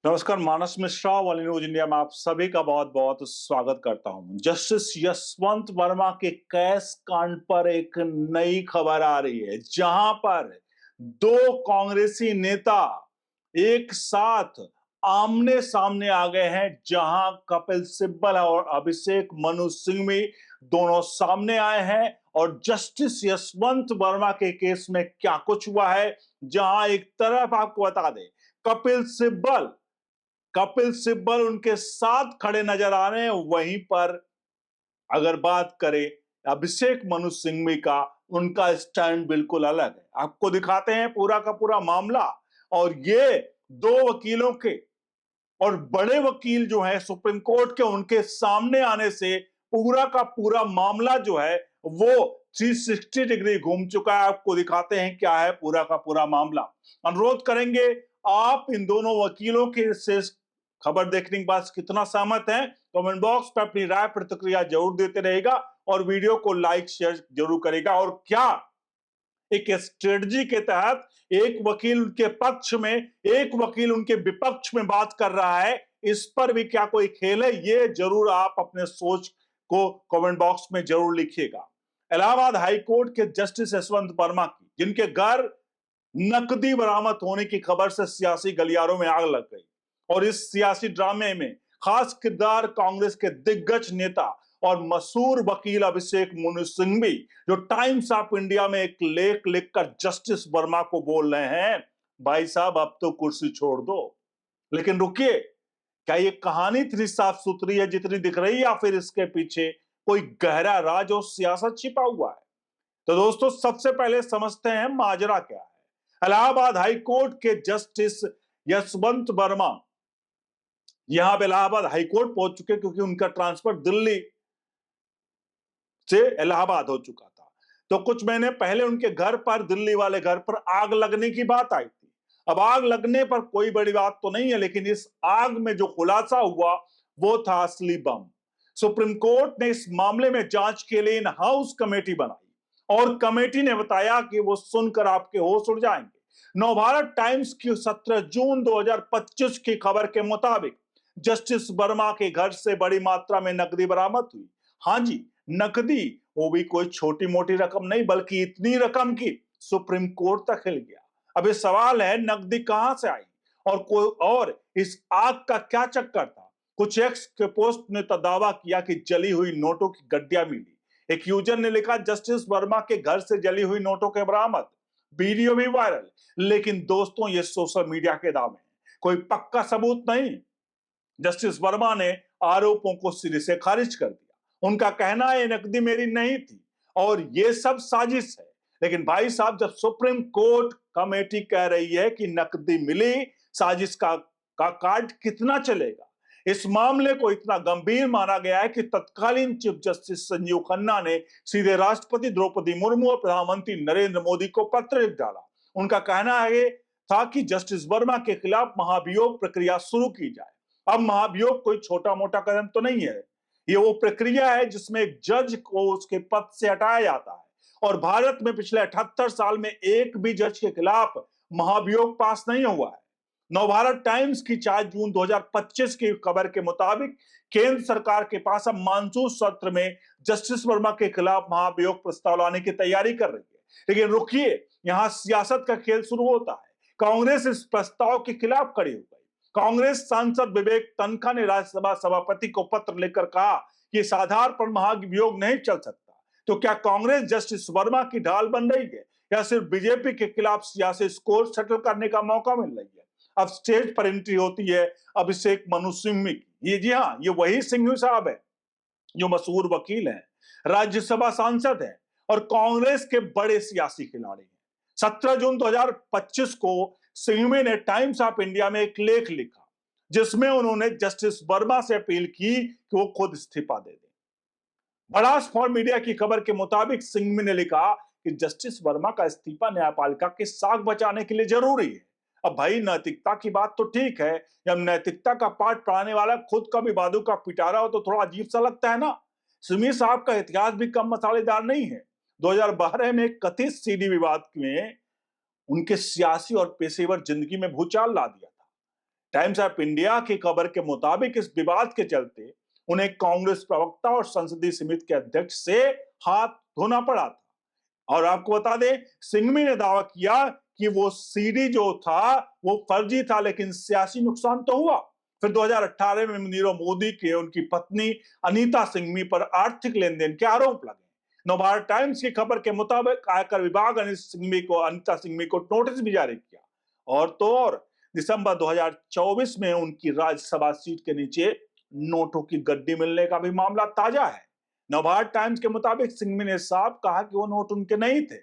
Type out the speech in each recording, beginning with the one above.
नमस्कार, मानस मिश्रा वाली news India में आप सभी का बहुत बहुत स्वागत करता हूं। जस्टिस यशवंत वर्मा के केस कांड पर एक नई खबर आ रही है, जहां पर दो कांग्रेसी नेता एक साथ आमने सामने आ गए हैं। जहां कपिल सिब्बल और अभिषेक मनु सिंघवी दोनों सामने आए हैं और जस्टिस यशवंत वर्मा के केस में क्या कुछ हुआ है। जहां एक तरफ आपको बता दें, कपिल सिब्बल उनके साथ खड़े नजर आ रहे हैं, वहीं पर अगर बात करें अभिषेक मनु सिंघवी का, उनका स्टैंड बिल्कुल अलग है। आपको दिखाते हैं पूरा का पूरा मामला। और ये दो वकीलों के और बड़े वकील जो है सुप्रीम कोर्ट के, उनके सामने आने से पूरा का पूरा मामला जो है वो 360 डिग्री घूम चुका है। आपको दिखाते हैं क्या है पूरा का पूरा मामला। अनुरोध करेंगे आप इन दोनों वकीलों के से खबर देखने के बाद कितना सहमत हैं, कमेंट बॉक्स पर अपनी राय प्रतिक्रिया जरूर देते रहेगा और वीडियो को लाइक शेयर जरूर करेगा। और क्या एक स्ट्रेटजी के तहत एक वकील उनके पक्ष में, एक वकील उनके विपक्ष में बात कर रहा है, इस पर भी क्या कोई खेल है, ये जरूर आप अपने सोच को कमेंट बॉक्स में जरूर लिखिएगा। इलाहाबाद हाई कोर्ट के जस्टिस यशवंत वर्मा की, जिनके घर नकदी बरामद होने की खबर से सियासी गलियारों में आग लग गई और इस सियासी ड्रामे में खास किरदार कांग्रेस के दिग्गज नेता और मशहूर वकील अभिषेक मनु सिंघवी, जो टाइम्स ऑफ इंडिया में एक लेख लिखकर जस्टिस वर्मा को बोल रहे हैं, भाई साहब अब तो कुर्सी छोड़ दो। लेकिन रुकिए, क्या ये कहानी इतनी साफ सुथरी है जितनी दिख रही है, या फिर इसके पीछे कोई गहरा राज और सियासत छिपा हुआ है? तो दोस्तों, सबसे पहले समझते हैं माजरा क्या है। इलाहाबाद हाई कोर्ट के जस्टिस यशवंत वर्मा यहां पे इलाहाबाद हाई कोर्ट पहुंच चुके, क्योंकि उनका ट्रांसफर दिल्ली से इलाहाबाद हो चुका था। तो कुछ महीने पहले उनके घर पर, दिल्ली वाले घर पर आग लगने की बात आई थी। अब आग लगने पर कोई बड़ी बात तो नहीं है, लेकिन इस आग में जो खुलासा हुआ वो था असली बम। सुप्रीम कोर्ट ने इस मामले में जांच के लिए इन हाउस कमेटी बनाई और कमेटी ने बताया कि वो सुनकर आपके होश उड़ जाएंगे। नवभारत टाइम्स की 17 जून 2025 की खबर के मुताबिक जस्टिस वर्मा के घर से बड़ी मात्रा में नकदी बरामद हुई। हाँ जी, नकदी, वो भी कोई छोटी मोटी रकम नहीं, बल्कि इतनी रकम की सुप्रीम कोर्ट तक हिल गया। अब ये सवाल है, नकदी कहां से आई और इस आग का क्या चक्कर था? कुछ एक्स के पोस्ट ने तो दावा किया कि जली हुई नोटों की गड्डियां मिली। एक यूजर ने लिखा, जस्टिस वर्मा के घर से जली हुई नोटों के बरामद, वीडियो भी वायरल। लेकिन दोस्तों, ये सोशल मीडिया के दावे हैं, कोई पक्का सबूत नहीं। जस्टिस वर्मा ने आरोपों को सिरे से खारिज कर दिया। उनका कहना है, ये नकदी मेरी नहीं थी और ये सब साजिश है। लेकिन भाई साहब, जब सुप्रीम कोर्ट कमेटी कह रही है कि नकदी मिली, साजिश का कार्ड कितना चलेगा? इस मामले को इतना गंभीर माना गया है कि तत्कालीन चीफ जस्टिस संजीव खन्ना ने सीधे राष्ट्रपति द्रौपदी मुर्मू और प्रधानमंत्री नरेंद्र मोदी को पत्र लिख डाला। उनका कहना है था कि जस्टिस वर्मा के खिलाफ महाभियोग प्रक्रिया शुरू की जाए। अब महाभियोग कोई छोटा मोटा कदम तो नहीं है, ये वो प्रक्रिया है जिसमें एक जज को उसके पद से हटाया जाता है। और भारत में पिछले 78 साल में एक भी जज के खिलाफ महाभियोग पास नहीं हुआ है। नवभारत टाइम्स की 4 जून 2025 की खबर के मुताबिक केंद्र सरकार के पास अब मानसून सत्र में जस्टिस वर्मा के खिलाफ महाभियोग प्रस्ताव लाने की तैयारी कर रही है। लेकिन रुकिए, यहां सियासत का खेल शुरू होता है। कांग्रेस इस प्रस्ताव के खिलाफ खड़ी हो गई। कांग्रेस सांसद विवेक तनखा ने राज्यसभा सभापति को पत्र लिखकर कहा कि इस आधार पर महाभियोग नहीं चल सकता। तो क्या कांग्रेस जस्टिस वर्मा की ढाल बन रही है, या सिर्फ बीजेपी के खिलाफ सियासी स्कोर सेटल करने का मौका मिल रही है? अब स्टेज पर एंट्री होती है अभिषेक मनु सिंघवी की। ये, जी हाँ, ये वही सिंघवी साहब है जो मशहूर वकील हैं, राज्यसभा सांसद हैं और कांग्रेस के बड़े सियासी खिलाड़ी हैं। 17 जून 2025 को सिंघवी ने टाइम्स ऑफ इंडिया में एक लेख लिखा, जिसमें उन्होंने जस्टिस वर्मा से अपील की कि वो खुद इस्तीफा दे दें। बड़ास फॉर मीडिया की खबर के मुताबिक सिंघवी ने लिखा कि जस्टिस वर्मा का इस्तीफा न्यायपालिका की साख बचाने के लिए जरूरी है। अब भाई, नैतिकता की बात तो ठीक है, जब नैतिकता का पाठ पढ़ाने वाला खुद का भी बादू का पिटारा हो तो थोड़ा अजीब सा लगता है ना। सिमी साहब का इतिहास भी कम मसालेदार नहीं है। 2012 में कथित सीडी विवाद में उनके सियासी और पेशेवर जिंदगी में भूचाल ला दिया था। टाइम्स ऑफ इंडिया की खबर के मुताबिक इस विवाद के चलते उन्हें कांग्रेस प्रवक्ता और संसदीय समिति के अध्यक्ष से हाथ धोना पड़ा था। और आपको बता दें, सिंघवी ने दावा किया कि वो सीडी जो था वो फर्जी था, लेकिन सियासी नुकसान तो हुआ। फिर 2018 में नीरव मोदी के उनकी पत्नी अनीता सिंघवी पर आर्थिक लेन-देन के आरोप लगे। नवभारत टाइम्स की खबर के मुताबिक आयकर विभाग अनीता सिंघवी को नोटिस भी जारी किया। और तो और दिसंबर 2024 में उनकी राज्यसभा सीट के नीचे नोटों की गड्डी मिलने का भी मामला ताजा है। नवभारत टाइम्स के मुताबिक सिंघवी ने साफ कहा कि वो नोट उनके नहीं थे,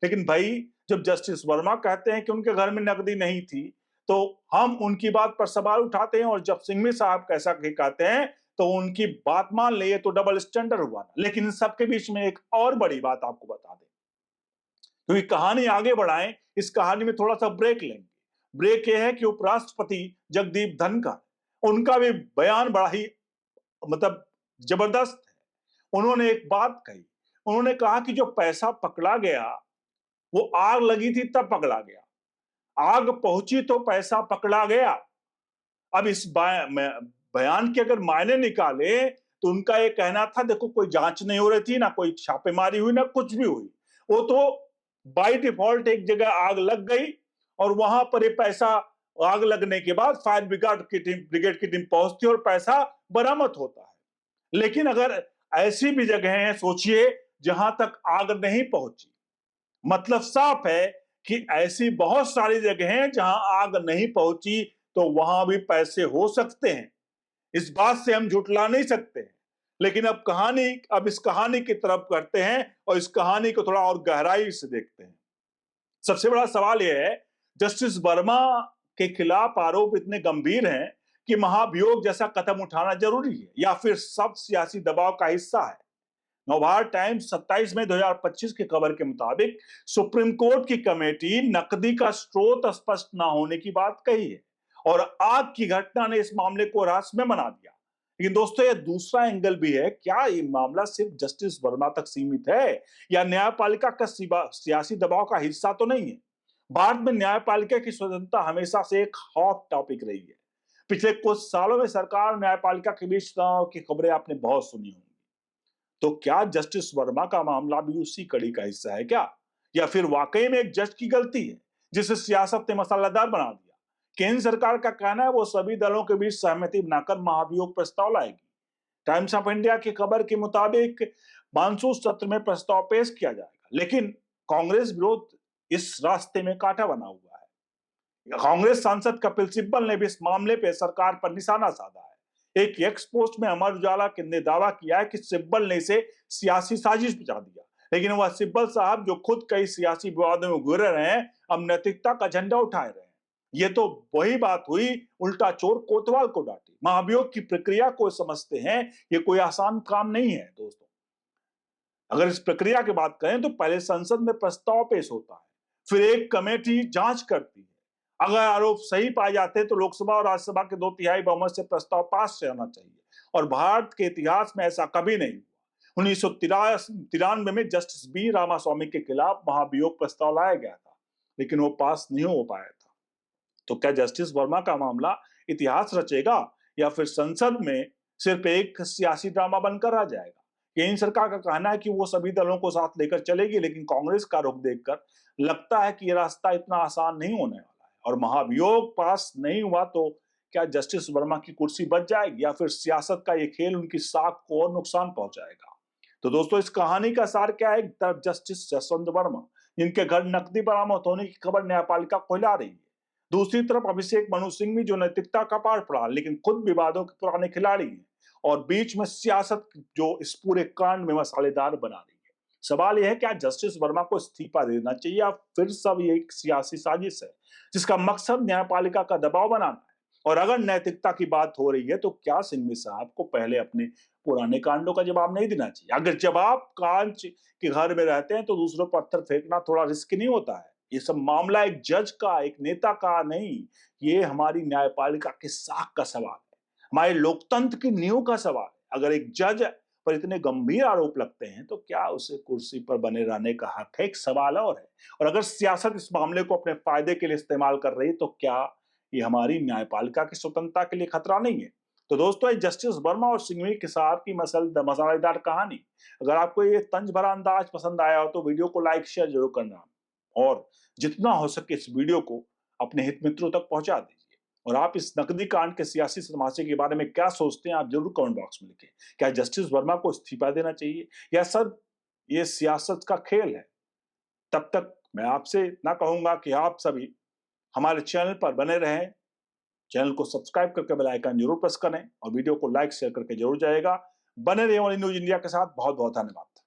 लेकिन भाई जब जस्टिस वर्मा कहते हैं कि उनके घर में नकदी नहीं थी, तो हम उनकी बात पर सवाल उठाते हैं, और जब सिंघवी साहब कैसा कहते हैं तो उनकी बात मान ले, तो डबल स्टैंडर्ड हुआ ना। लेकिन इन सबके बीच में एक और बड़ी बात आपको बता दें, क्योंकि कहानी आगे बढ़ाएं, इस कहानी में थोड़ा सा ब्रेक लेंगे। ब्रेक ये है कि उपराष्ट्रपति जगदीप धनखड़, उनका भी बयान बड़ा ही मतलब जबरदस्त है। उन्होंने एक बात कही, उन्होंने कहा कि जो पैसा पकड़ा गया वो आग लगी थी तब पकड़ा गया, आग पहुंची तो पैसा पकड़ा गया। अब इस बयान के अगर मायने निकाले तो उनका ये कहना था, देखो कोई जांच नहीं हो रही थी, ना कोई छापेमारी हुई, ना कुछ भी हुई, वो तो बाय डिफॉल्ट एक जगह आग लग गई और वहां पर ये पैसा, आग लगने के बाद फायर ब्रिगेड की टीम पहुंचती और पैसा बरामद होता है। लेकिन अगर ऐसी भी जगह हैं, सोचिए, जहां तक आग नहीं पहुंची, मतलब साफ है कि ऐसी बहुत सारी जगह हैं जहां आग नहीं पहुंची, तो वहां भी पैसे हो सकते हैं। इस बात से हम झुठला नहीं सकते हैं। लेकिन अब इस कहानी की तरफ करते हैं और इस कहानी को थोड़ा और गहराई से देखते हैं। सबसे बड़ा सवाल यह है, जस्टिस वर्मा के खिलाफ आरोप इतने गंभीर हैं कि महाभियोग जैसा कदम उठाना जरूरी है, या फिर सब सियासी दबाव का हिस्सा है। नवभारत टाइम्स 27 मई 2025 की खबर के मुताबिक सुप्रीम कोर्ट की कमेटी नकदी का स्रोत स्पष्ट न होने की बात कही है, और आग की घटना ने इस मामले को रहस्यमय बना दिया। लेकिन दोस्तों, यह दूसरा एंगल भी है, क्या ये मामला सिर्फ जस्टिस वर्मा तक सीमित है, या न्यायपालिका का सियासी दबाव का हिस्सा तो नहीं है? भारत में न्यायपालिका की स्वतंत्रता हमेशा से एक हॉट टॉपिक रही है। पिछले कुछ सालों में सरकार और न्यायपालिका के बीच तनाव की खबरें आपने बहुत सुनी होंगी। तो क्या जस्टिस वर्मा का मामला भी उसी कड़ी का हिस्सा है क्या, या फिर वाकई में एक जज की गलती है जिसे सियासत ने मसालेदार बना दिया? केंद्र सरकार का कहना है वो सभी दलों के बीच सहमति बनाकर महाभियोग प्रस्ताव लाएगी। टाइम्स ऑफ इंडिया की खबर के मुताबिक मानसून सत्र में प्रस्ताव पेश किया जाएगा, लेकिन कांग्रेस विरोध इस रास्ते में कांटा बना हुआ है। कांग्रेस सांसद कपिल सिब्बल ने भी इस मामले पर सरकार पर निशाना साधा है। एक एक्स पोस्ट में अमर उजाला ने दावा किया है कि सिब्बल ने इसे सियासी साजिश बता दिया, लेकिन वह सिब्बल साहब जो खुद कई सियासी विवादों में गुजरे रहे हैं, अब नैतिकता का झंडा उठाए रहे हैं। ये तो वही बात हुई, उल्टा चोर कोतवाल को डांटे। महाभियोग की प्रक्रिया को समझते हैं, ये कोई आसान काम नहीं है दोस्तों। अगर इस प्रक्रिया की बात करें तो पहले संसद में प्रस्ताव पेश होता है, फिर एक कमेटी जांच करती है। अगर आरोप सही पाए जाते हैं तो लोकसभा और राज्यसभा के 2/3 बहुमत से प्रस्ताव पास से होना चाहिए, और भारत के इतिहास में ऐसा कभी नहीं हुआ। 1993 में जस्टिस बी रामास्वामी के खिलाफ महाभियोग प्रस्ताव लाया गया था, लेकिन वो पास नहीं हो पाया था। तो क्या जस्टिस वर्मा का मामला इतिहास रचेगा, या फिर संसद में सिर्फ एक सियासी ड्रामा बनकर रह जाएगा? केंद्र सरकार का कहना है कि वो सभी दलों को साथ लेकर चलेगी, लेकिन कांग्रेस का रुख देखकर लगता है कि ये रास्ता इतना आसान नहीं होने वाला है। और महाभियोग पास नहीं हुआ तो क्या जस्टिस वर्मा की कुर्सी बच जाएगी, या फिर सियासत का ये खेल उनकी साख को और नुकसान पहुंचाएगा? तो दोस्तों, इस कहानी का सार क्या है? एक तरफ जस्टिस जसवंत वर्मा, जिनके घर नकदी बरामद होने की खबर न्यायपालिका को हिला रही है, दूसरी तरफ अभिषेक मनु सिंघवी जो नैतिकता का पाठ पढ़ा लेकिन खुद विवादों के पुराने खिलाड़ी हैं, और बीच में सियासत जो इस पूरे कांड में मसालेदार बना रही है। सवाल यह है, क्या जस्टिस वर्मा को इस्तीफा देना चाहिए, या फिर सब ये एक सियासी साजिश है जिसका मकसद न्यायपालिका का दबाव बनाना है? और अगर नैतिकता की बात हो रही है तो क्या सिंघवी साहब को पहले अपने पुराने कांडों का जवाब नहीं देना चाहिए? अगर जवाब कांच के घर में रहते हैं तो दूसरों पर पत्थर फेंकना थोड़ा रिस्क नहीं होता है? ये सब मामला एक जज का, एक नेता का नहीं, ये हमारी न्यायपालिका की साख का सवाल है, हमारे लोकतंत्र की नींव का सवाल है। अगर एक जज पर इतने गंभीर आरोप लगते हैं तो क्या उसे कुर्सी पर बने रहने का हक है? एक सवाल और है। और अगर सियासत इस मामले को अपने फायदे के लिए इस्तेमाल कर रही है तो क्या ये हमारी न्यायपालिका की स्वतंत्रता के लिए खतरा नहीं है। तो दोस्तों, जस्टिस वर्मा और सिंघवी के साथ की मसालेदार कहानी, अगर आपको ये तंज भरा अंदाज पसंद आया हो तो वीडियो को लाइक शेयर जरूर करना, और जितना हो सके इस वीडियो को अपने हित मित्रों तक पहुंचा दीजिए। और आप इस नकदी कांड के सियासी तमाशे के बारे में क्या सोचते हैं, आप जरूर कमेंट बॉक्स में लिखें। क्या जस्टिस वर्मा को इस्तीफा देना चाहिए, या सब ये सियासत का खेल है? तब तक मैं आपसे इतना कहूंगा कि आप सभी हमारे चैनल पर बने रहें, चैनल को सब्सक्राइब करके बेल आइकन जरूर प्रेस करें, और वीडियो को लाइक शेयर करके जरूर जाएगा। बने रहिए ओनली न्यूज इंडिया के साथ। बहुत बहुत धन्यवाद।